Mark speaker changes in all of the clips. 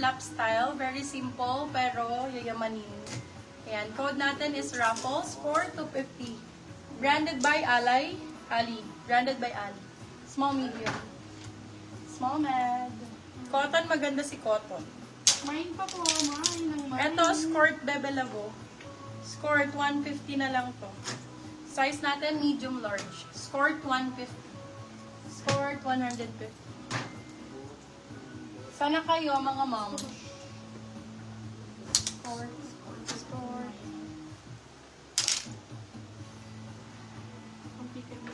Speaker 1: lap style. Very simple, pero yayamanin. Ayan, code natin is Raffles for 250. Branded by Ali. Branded by Ali. Small, medium. Small, med. Cotton, maganda si Cotton.
Speaker 2: Mine pa po, mine.
Speaker 1: Ito, skirt Bebe Lavo. Skirt, 150 na lang to. Size natin, medium large. Skirt, 150. Skirt, 150. Sana kayo, mga mom. Skirt.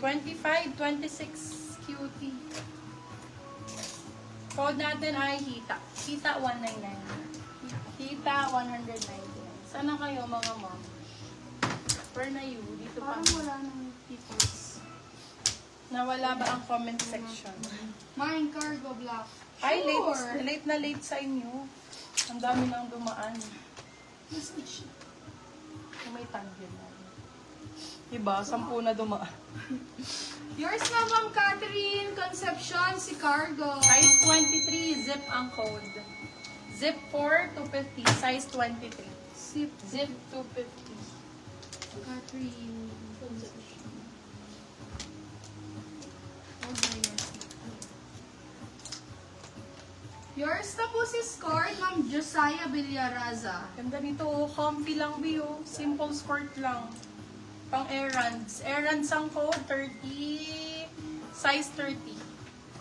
Speaker 1: 25, 26, cutie. Code natin ay Hita. Hita 199. Hita 199. Sana kayo mga mom. Where na you? Dito pa.
Speaker 2: Parang wala nang peoples.
Speaker 1: Nawala ba ang comment section?
Speaker 2: Mine, cargo black.
Speaker 1: Ay,
Speaker 2: Sure.
Speaker 1: late na late sa inyo. Ang dami nang dumaan. May tanggal na. Diba? 10 na dumaan.
Speaker 2: Yours na, Ma'am Catherine Concepcion, si cargo.
Speaker 1: Size 23, zip ang code. Zip 4, 250. Size 23. Zip 250.
Speaker 2: Catherine Concepcion. Yours na po si Scored, Ma'am Josiah Villaraza.
Speaker 1: Ganda nito. Comfy lang, Bio. Simple skirt lang. Pang errands. Errands ang code 30. Size 30.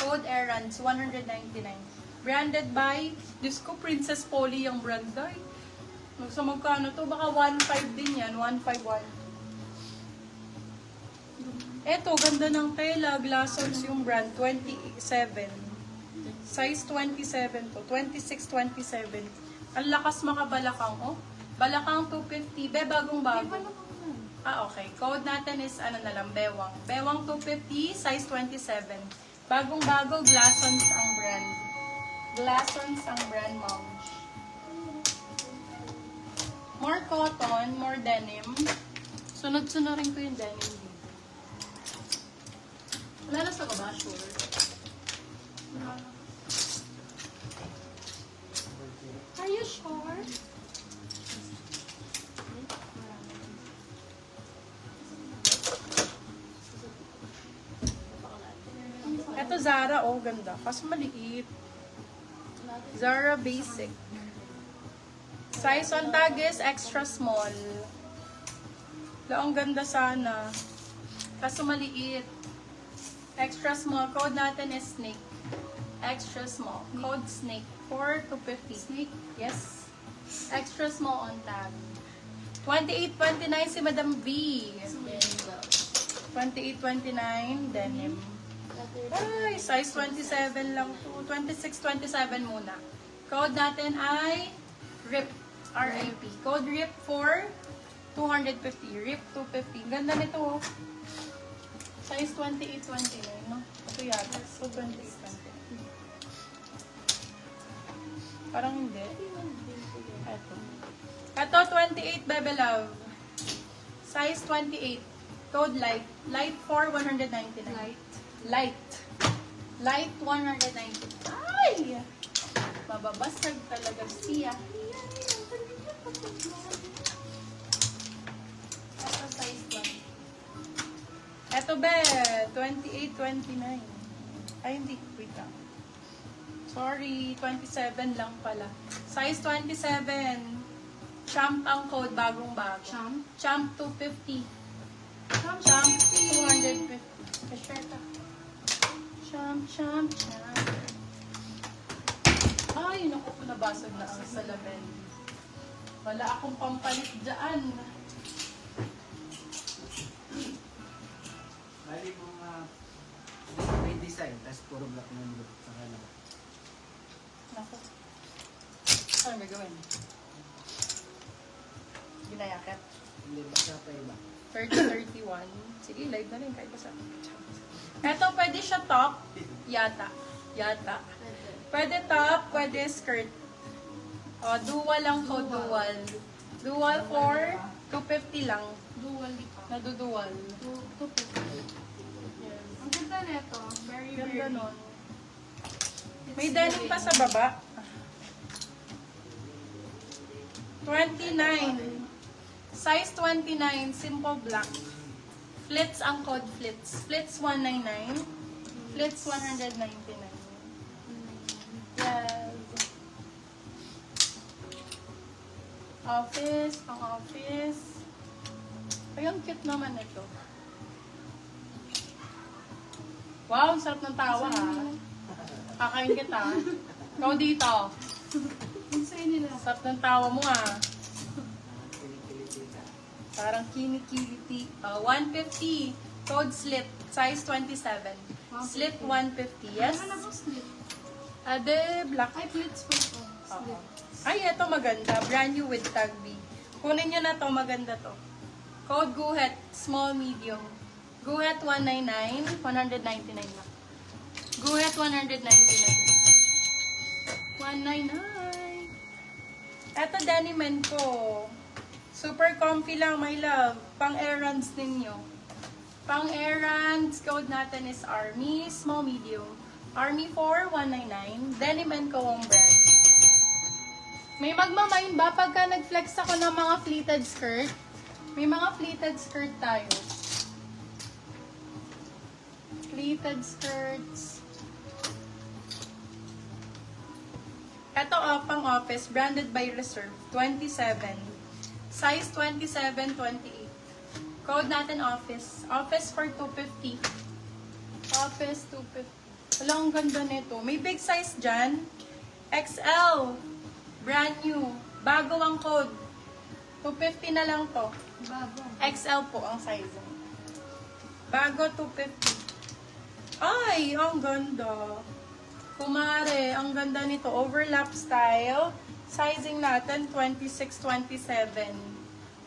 Speaker 1: Code errands 199. Branded by, Diyos ko, Princess Polly yung brand. Ay, sa magkano to? Baka 1.5 din yan. 151. Eto, ganda ng tela. Glassons yung brand. 27. Size 27 to. 26, 27. Ang lakas makabalakang, oh. Balakang 250. Be, bagong bago. Ah, okay. Code natin is, ano na lang, Bewang. Bewang 250, size 27. Bagong-bago, Glassons ang brand. Glassons ang brand, mom. More cotton, more denim. Sunod-sunurin ko yung denim dito. Wala na sa baba, sure.
Speaker 2: Are you sure?
Speaker 1: Ito Zara, oh, ganda. Kaso maliit. Zara Basic. Size on tag is extra small. Ang ganda sana. Kaso maliit. Extra small. Code natin is Snake. Extra small. Code Snake. 4,250. Snake? Yes. Extra small on tag. 28.29 si Madam V. 28.29 denim. Ay, size 27 lang to. 26, 27 muna. Code natin ay RIP. R-I-P. Code RIP for 250. RIP 250. Ganda nito. Size 28, 29, no? Ito yata. So, 28, 29. Parang hindi. Ito. Ito, 28, Bebe Love. Size 28. Code light. Light for 199. Light. Light 190. Ay! Mababasag talaga siya. Ito size 1. Ito be, 28, 29. Ay, hindi. Wait lang. Sorry, 27 lang pala. Size 27. Champ ang code, bagong-bago.
Speaker 2: Champ?
Speaker 1: Champ 250.
Speaker 2: Champ
Speaker 1: Champ 250. Pa-share ka. Champ. Ay, naku po, nabasag na ang salamin. Wala akong pampalit dyan.
Speaker 3: Bali mga may design, tapos puro black na yung look sa kanila.
Speaker 1: Naku. Ano may gawin? Ginayakit.
Speaker 3: Hindi ba siya pa iba?
Speaker 1: 30-31. Sige, live na rin. Kahit basta. Eto, pwede siya top. Yata. Pwede top, pwede skirt. O, dual lang ko, dual. Dual for 250 lang.
Speaker 2: Dual dito.
Speaker 1: Nadudual.
Speaker 2: 250. Ang ganda nito. Very,
Speaker 1: Ganda
Speaker 2: very.
Speaker 1: nun. May denim pa sa baba. 29. Size 29, simple black. Flits ang code, flits. Flits 199. Flits 199. Yes. Office, pang office. Ay, ang cute naman ito. Wow, ang sarap ng tawa ha. Kakain kita. Ikaw dito.
Speaker 2: Ang sa'yo nila.
Speaker 1: Sarap ng tawa mo ha.
Speaker 3: Kinikiliti ka.
Speaker 1: Parang kinikiliti. 150. Code slit. Size 27. Slit 150. Yes?
Speaker 2: Ano na po slip?
Speaker 1: Ade, black.
Speaker 2: Ay, plates po ito.
Speaker 1: Oo.
Speaker 2: Slip.
Speaker 1: Ay, ito maganda. Brand new with tag B. Kunin nyo na to. Maganda to. Code Guhet. Small, medium. Guhet 199. 199 na. Guhet 199. 199. Eto denimen ko. Super comfy lang, my love. Pang errands ninyo. Pang errands, code natin is Army, small medium. Army 4, 199. Denimen ko ang brand. May magmamain ba pagka nag-flex ako ng mga pleated skirt? May mga pleated skirt tayo. Pleated skirts. Ito pang office, branded by Reserve, 27. Size 27, 28. Code natin office. Office for 250. Office 250. Wala, ang ganda nito. May big size dyan. XL. Brand new. Bago ang code. 250 na lang to.
Speaker 2: Bago.
Speaker 1: XL po ang sizing. Bago 250. Ay, ang ganda. Kumare, ang ganda nito. Overlap style. Sizing natin, 26-27.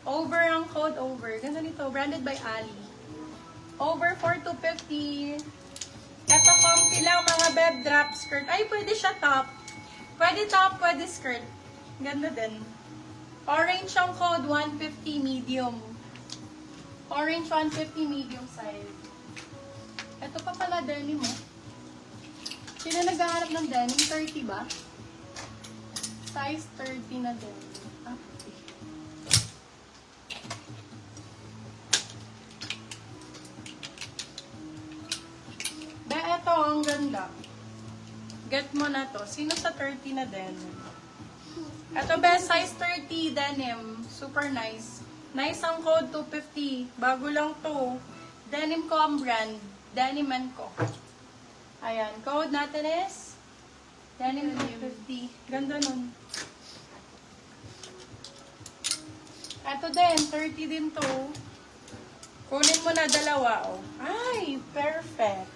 Speaker 1: Over ang code, over. Ganda nito. Branded by Ali. Over for 250. Ito, comfy lang, mga bed drop skirt. Ay, pwede siya top. Pwede top, pwede skirt. Ganda din. Orange ang code, 150 medium. Orange 150 medium size. Ito pa pala denim mo. Sino naghahanap ng denim? 30 ba? Size 30 na denim. Ah, okay. Be, ito, ang ganda. Get mo na to. Sino sa 30 na denim? Ito, be, size 30 denim. Super nice. Nice ang code, 250. Bago lang to. Denim ko ang brand. Deniman ko. Ayan. Code natin is denim 250. Ganda nun. Ito din. 30 din to. Kunin mo na dalawa, oh. Ay, perfect.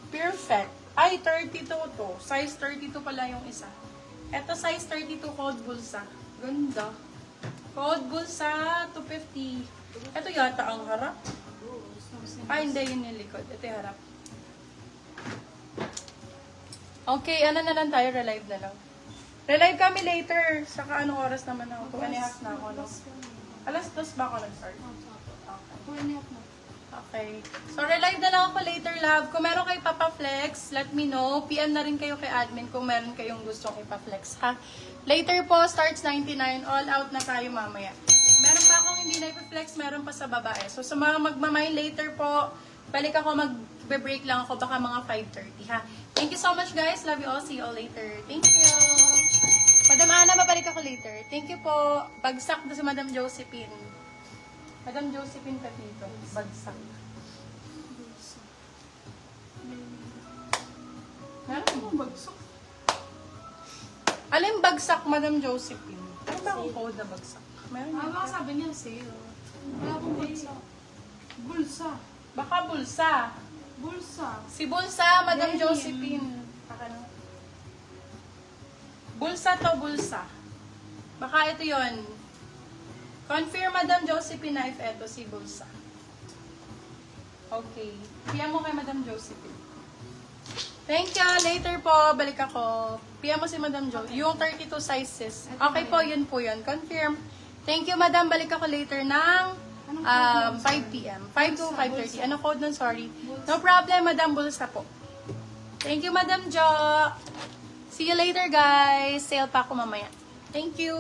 Speaker 1: Perfect. Ay, 32 to. Size 32 pala yung isa. Ito, size 32 code bulsa. Ganda. Code bulsa, 250. Ito yata ang harap. Ay, hindi. Yun yung likod. Ito yung harap. Okay, ano na lang tayo? Relive na lang. Relive kami later. Saka anong oras naman ako? 2 and a half na ako, no? Alas 2 ba ako nag-start? Okay. Okay. So, relive na lang ako later, love. Kung meron kayo papaflex, let me know. PM na rin kayo kay admin kung meron kayong gustong ipaflex, ha? Later po, starts 99. All out na tayo mamaya. Meron pa akong hindi na ipaflex, meron pa sa babae. So, sa mga magmamay later po, balik ako, mag-break lang ako, baka mga 5:30, ha? Thank you so much, guys. Love you all. See you all later. Thank you. Madam Ana, mabalik ako later. Thank you po. Bagsak na si Madam Josephine. Madam Josephine Pepito. Bagsak. Meron akong bagsak. Alin bagsak, Madam Josephine? Ano ba akong code na bagsak? Meron
Speaker 2: Ah,
Speaker 1: yun.
Speaker 2: baka sabi niya sale. Wala akong bulsa. Bulsa.
Speaker 1: Baka bulsa.
Speaker 2: Bulsa.
Speaker 1: Si Bulsa, Madam
Speaker 2: Denim.
Speaker 1: Josephine. Ano? Bulsa to, bulsa. Baka ito yon. Confirm, Madam Josephine, na if ito si Bulsa. Okay. PM mo kay Madam Josephine. Thank you. Later po, balik ako. PM mo si Madam Jo. Yung 32 sizes. Okay po, yun po yun. Confirm. Thank you, Madam. Balik ako later ng 5 p.m. 5 to 5:30. Ano code nun? Sorry. No problem, Madam Bulsa po. Thank you, Madam Jo. See you later, guys. Sale pa ako mamaya. Thank you.